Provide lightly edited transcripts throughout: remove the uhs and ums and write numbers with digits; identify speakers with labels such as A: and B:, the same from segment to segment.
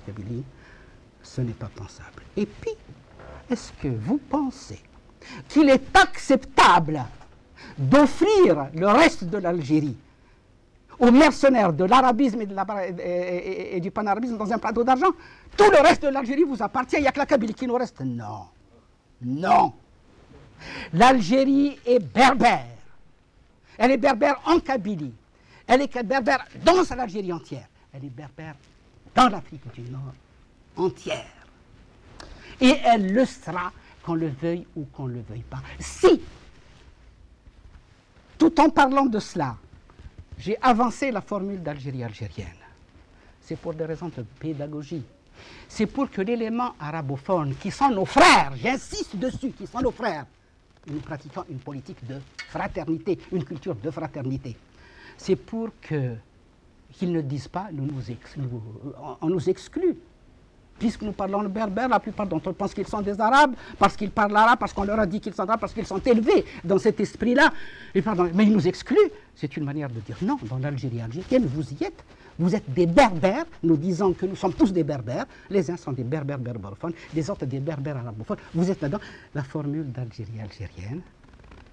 A: Kabylie, ce n'est pas pensable. Et puis, est-ce que vous pensez qu'il est acceptable d'offrir le reste de l'Algérie aux mercenaires de l'arabisme et du panarabisme dans un plateau d'argent? Tout le reste de l'Algérie vous appartient, il n'y a que la Kabylie qui nous reste. Non. Non. L'Algérie est berbère. Elle est berbère en Kabylie. Elle est berbère dans l'Algérie entière. Elle est berbère dans l'Afrique du Nord entière. Et elle le sera, qu'on le veuille ou qu'on ne le veuille pas. Si, tout en parlant de cela, j'ai avancé la formule d'Algérie algérienne, c'est pour des raisons de pédagogie. C'est pour que l'élément arabophone, qui sont nos frères, j'insiste dessus, qui sont nos frères, nous pratiquons une politique de fraternité, une culture de fraternité. C'est pour qu'ils ne disent pas, on nous exclut. Puisque nous parlons le berbère, la plupart d'entre eux pensent qu'ils sont des Arabes, parce qu'ils parlent arabe, parce qu'on leur a dit qu'ils sont arabes, parce qu'ils sont élevés dans cet esprit-là. Mais ils nous excluent. C'est une manière de dire non, dans l'Algérie algérienne, vous y êtes. Vous êtes des berbères, nous disons que nous sommes tous des berbères. Les uns sont des berbères berbérophones, les autres des berbères arabophones. Vous êtes là-dedans. La formule d'Algérie algérienne,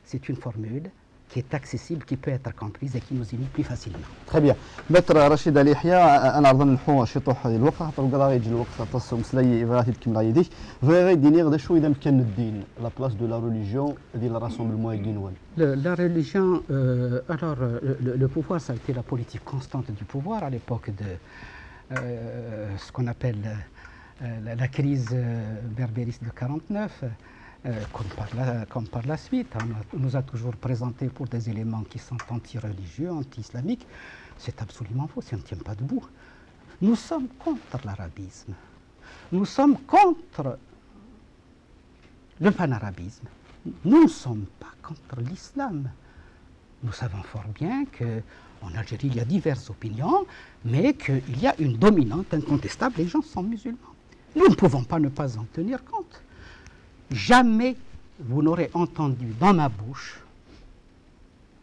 A: c'est une formule qui est accessible, qui peut être comprise et qui nous unit plus facilement.
B: Très bien. Maître Rachid Ali Yahya, أنا أظن الحوار شطوح هذه الوقت حتى القضاء يجي الوقت تصوم سلاي إبراهيم كم رايدي غير دينير ده شو إذا كان الدين la place de la religion دي le rassemblement guinéen.
A: La religion, alors le pouvoir, ça a été la politique constante du pouvoir à l'époque de ce qu'on appelle la crise berbériste de 49. Comme par la suite, on nous a toujours présenté pour des éléments qui sont anti-religieux, anti-islamiques. C'est absolument faux, ça ne tient pas debout. Nous sommes contre l'arabisme. Nous sommes contre le panarabisme. Nous ne sommes pas contre l'islam. Nous savons fort bien qu'en Algérie, il y a diverses opinions, mais qu'il y a une dominante incontestable. Les gens sont musulmans. Nous ne pouvons pas ne pas en tenir compte. Jamais vous n'aurez entendu dans ma bouche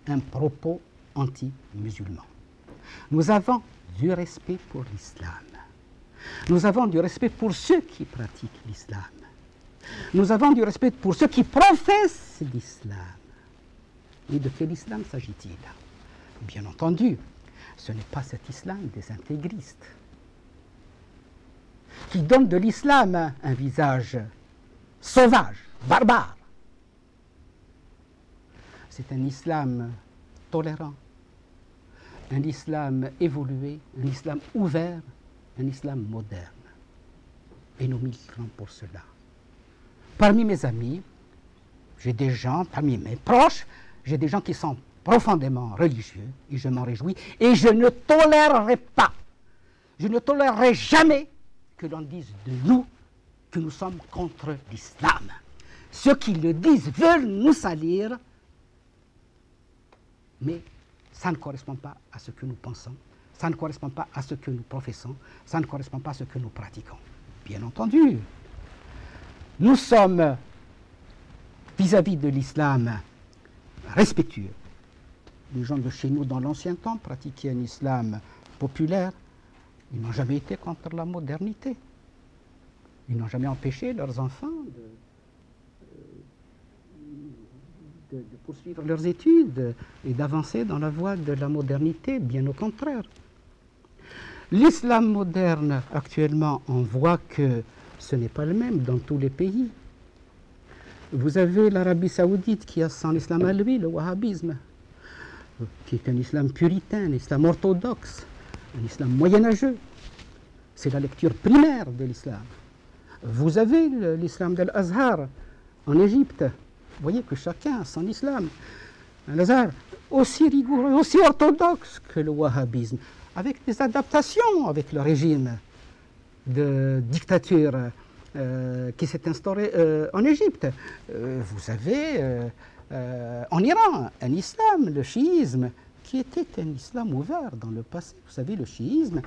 A: un propos anti-musulman. Nous avons du respect pour l'islam. Nous avons du respect pour ceux qui pratiquent l'islam. Nous avons du respect pour ceux qui professent l'islam. Et de quel islam s'agit-il? Bien entendu, ce n'est pas cet islam des intégristes qui donnent de l'islam un visage sauvage, barbare. C'est un islam tolérant, un islam évolué, un islam ouvert, un islam moderne. Et nous militons pour cela. Parmi mes amis, j'ai des gens, parmi mes proches, j'ai des gens qui sont profondément religieux, et je m'en réjouis, et je ne tolérerai pas, je ne tolérerai jamais que l'on dise de nous que nous sommes contre l'islam. Ceux qui le disent veulent nous salir, mais ça ne correspond pas à ce que nous pensons, ça ne correspond pas à ce que nous professons, ça ne correspond pas à ce que nous pratiquons. Bien entendu, nous sommes vis-à-vis de l'islam respectueux. Les gens de chez nous, dans l'ancien temps, pratiquaient un islam populaire. Ils n'ont jamais été contre la modernité. Ils n'ont jamais empêché leurs enfants de poursuivre leurs études et d'avancer dans la voie de la modernité, bien au contraire. L'islam moderne, actuellement, on voit que ce n'est pas le même dans tous les pays. Vous avez l'Arabie saoudite qui a son islam à lui, le wahhabisme, qui est un islam puritain, un islam orthodoxe, un islam moyenâgeux. C'est la lecture primaire de l'islam. Vous avez l'islam d'Al-Azhar en Égypte. Vous voyez que chacun a son islam. Al-Azhar, aussi rigoureux, aussi orthodoxe que le wahhabisme, avec des adaptations avec le régime de dictature qui s'est instauré en Égypte. Vous avez en Iran un islam, le chiisme, qui était un islam ouvert dans le passé. Vous savez, le chiisme,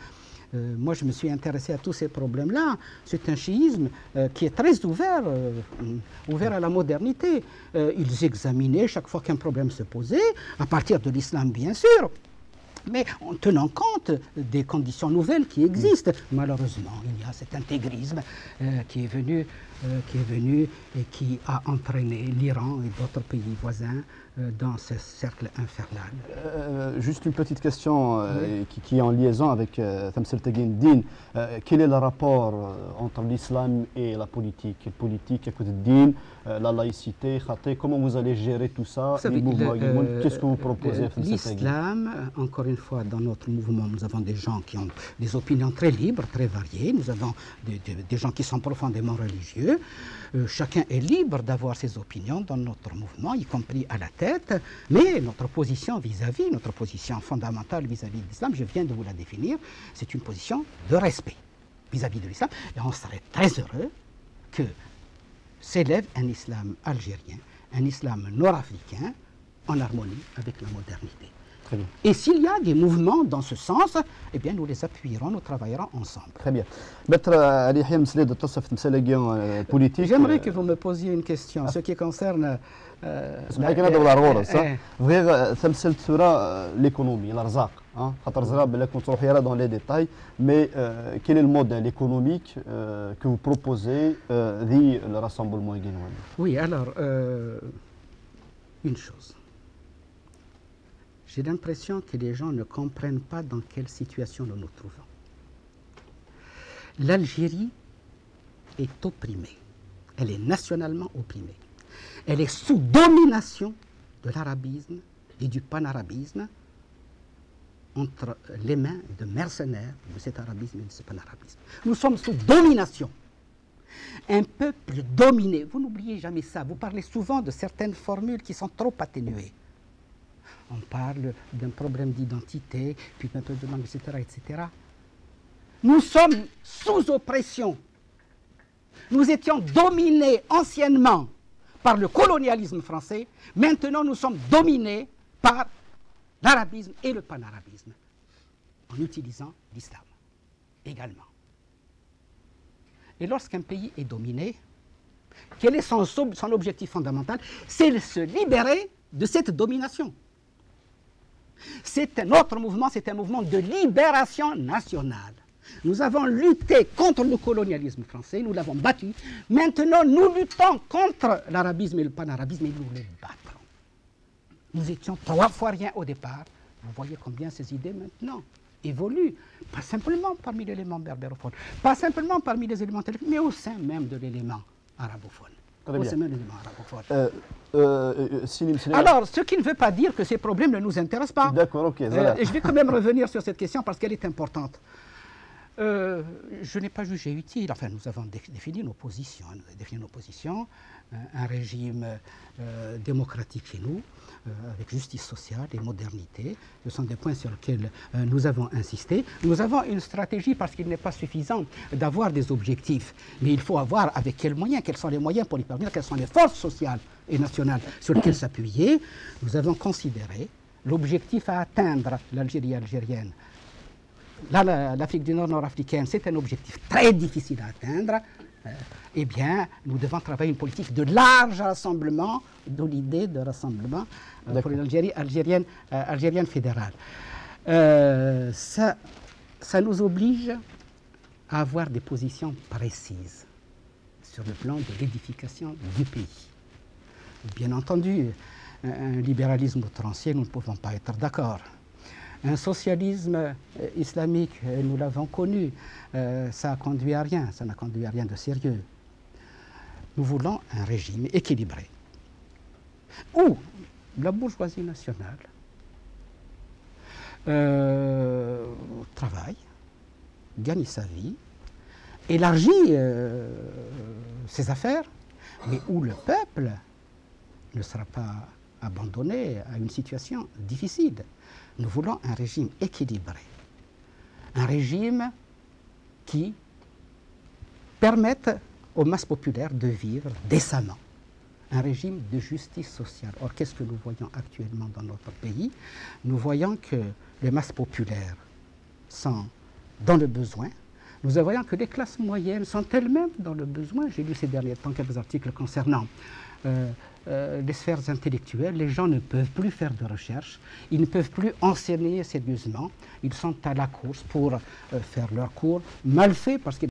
A: moi je me suis intéressé à tous ces problèmes-là. C'est un chiisme qui est très ouvert, ouvert à la modernité. Ils examinaient chaque fois qu'un problème se posait, à partir de l'islam bien sûr. mais en tenant compte des conditions nouvelles qui existent. Malheureusement, il y a cet intégrisme qui est venu et qui a entraîné l'Iran et d'autres pays voisins dans ce cercle infernal.
B: Juste une petite question qui est en liaison avec Thamsel Taghin. Quel est le rapport entre l'islam et la politique? Politique, la laïcité, comment vous allez gérer tout ça? Qu'est-ce que vous proposez?
A: L'islam, encore une fois, dans notre mouvement, nous avons des gens qui ont des opinions très libres, très variées. Nous avons des gens qui sont profondément religieux. Chacun est libre d'avoir ses opinions dans notre mouvement, y compris à la tête. Mais notre position vis-à-vis, notre position fondamentale vis-à-vis de l'islam, je viens de vous la définir, c'est une position de respect vis-à-vis de l'islam. Et on serait très heureux que s'élève un islam algérien, un islam nord-africain, en harmonie avec la modernité.
B: Très bien.
A: Et s'il y a des mouvements dans ce sens, eh bien nous les appuierons, nous travaillerons ensemble.
B: Très bien. Maître Ali Yahya Msled de Tassaf politique.
A: J'aimerais que vous me posiez une question, ce qui concerne
B: l'économie, l'arzaq. Dans les détails, mais quel est le modèle économique que vous proposez le Rassemblement Guénouan?
A: Oui, alors, une chose. J'ai l'impression que les gens ne comprennent pas dans quelle situation nous nous trouvons. L'Algérie est opprimée. Elle est nationalement opprimée. Elle est sous domination de l'arabisme et du panarabisme entre les mains de mercenaires de cet arabisme et de ce panarabisme. Nous sommes sous domination. Un peuple dominé, vous n'oubliez jamais ça, vous parlez souvent de certaines formules qui sont trop atténuées. On parle d'un problème d'identité, puis d'un peu de langue, etc., etc. Nous sommes sous oppression. Nous étions dominés anciennement par le colonialisme français. Maintenant, nous sommes dominés par l'arabisme et le panarabisme, en utilisant l'islam également. Et lorsqu'un pays est dominé, quel est son objectif fondamental? C'est de se libérer de cette domination. C'est un autre mouvement, c'est un mouvement de libération nationale. Nous avons lutté contre le colonialisme français, nous l'avons battu. Maintenant, nous luttons contre l'arabisme et le panarabisme et nous les battrons. Nous étions 3 fois rien au départ. Vous voyez combien ces idées maintenant évoluent, pas simplement parmi l'élément berbérophone, pas simplement parmi les éléments téléphoniques, mais au sein même de l'élément arabophone. Au sein même de l'élément arabophone. Alors, ce qui ne veut pas dire que ces problèmes ne nous intéressent pas.
B: D'accord, ok.
A: Je vais quand même revenir sur cette question parce qu'elle est importante. Je n'ai pas jugé utile, enfin nous avons défini nos positions, un régime démocratique chez nous, avec justice sociale et modernité, ce sont des points sur lesquels nous avons insisté. Nous avons une stratégie parce qu'il n'est pas suffisant d'avoir des objectifs, mais il faut avoir avec quels moyens, quels sont les moyens pour y parvenir, quelles sont les forces sociales et nationales sur lesquelles s'appuyer. Nous avons considéré l'objectif à atteindre, l'Algérie algérienne. Là, l'Afrique du Nord nord-africaine, c'est un objectif très difficile à atteindre. Eh bien, nous devons travailler une politique de large rassemblement, d'où l'idée de rassemblement pour une Algérie algérienne fédérale. Ça nous oblige à avoir des positions précises sur le plan de l'édification du pays. Bien entendu, un libéralisme outrancier, nous ne pouvons pas être d'accord. Un socialisme islamique, nous l'avons connu, ça n'a conduit à rien, ça n'a conduit à rien de sérieux. Nous voulons un régime équilibré, où la bourgeoisie nationale travaille, gagne sa vie, élargit ses affaires, mais où le peuple ne sera pas abandonné à une situation difficile. Nous voulons un régime équilibré, un régime qui permette aux masses populaires de vivre décemment, un régime de justice sociale. Or, qu'est-ce que nous voyons actuellement dans notre pays? Nous voyons que les masses populaires sont dans le besoin. Nous voyons que les classes moyennes sont elles-mêmes dans le besoin. J'ai lu ces derniers temps quelques articles concernant les sphères intellectuelles, les gens ne peuvent plus faire de recherche, ils ne peuvent plus enseigner sérieusement, ils sont à la course pour faire leurs cours, mal faits parce qu'ils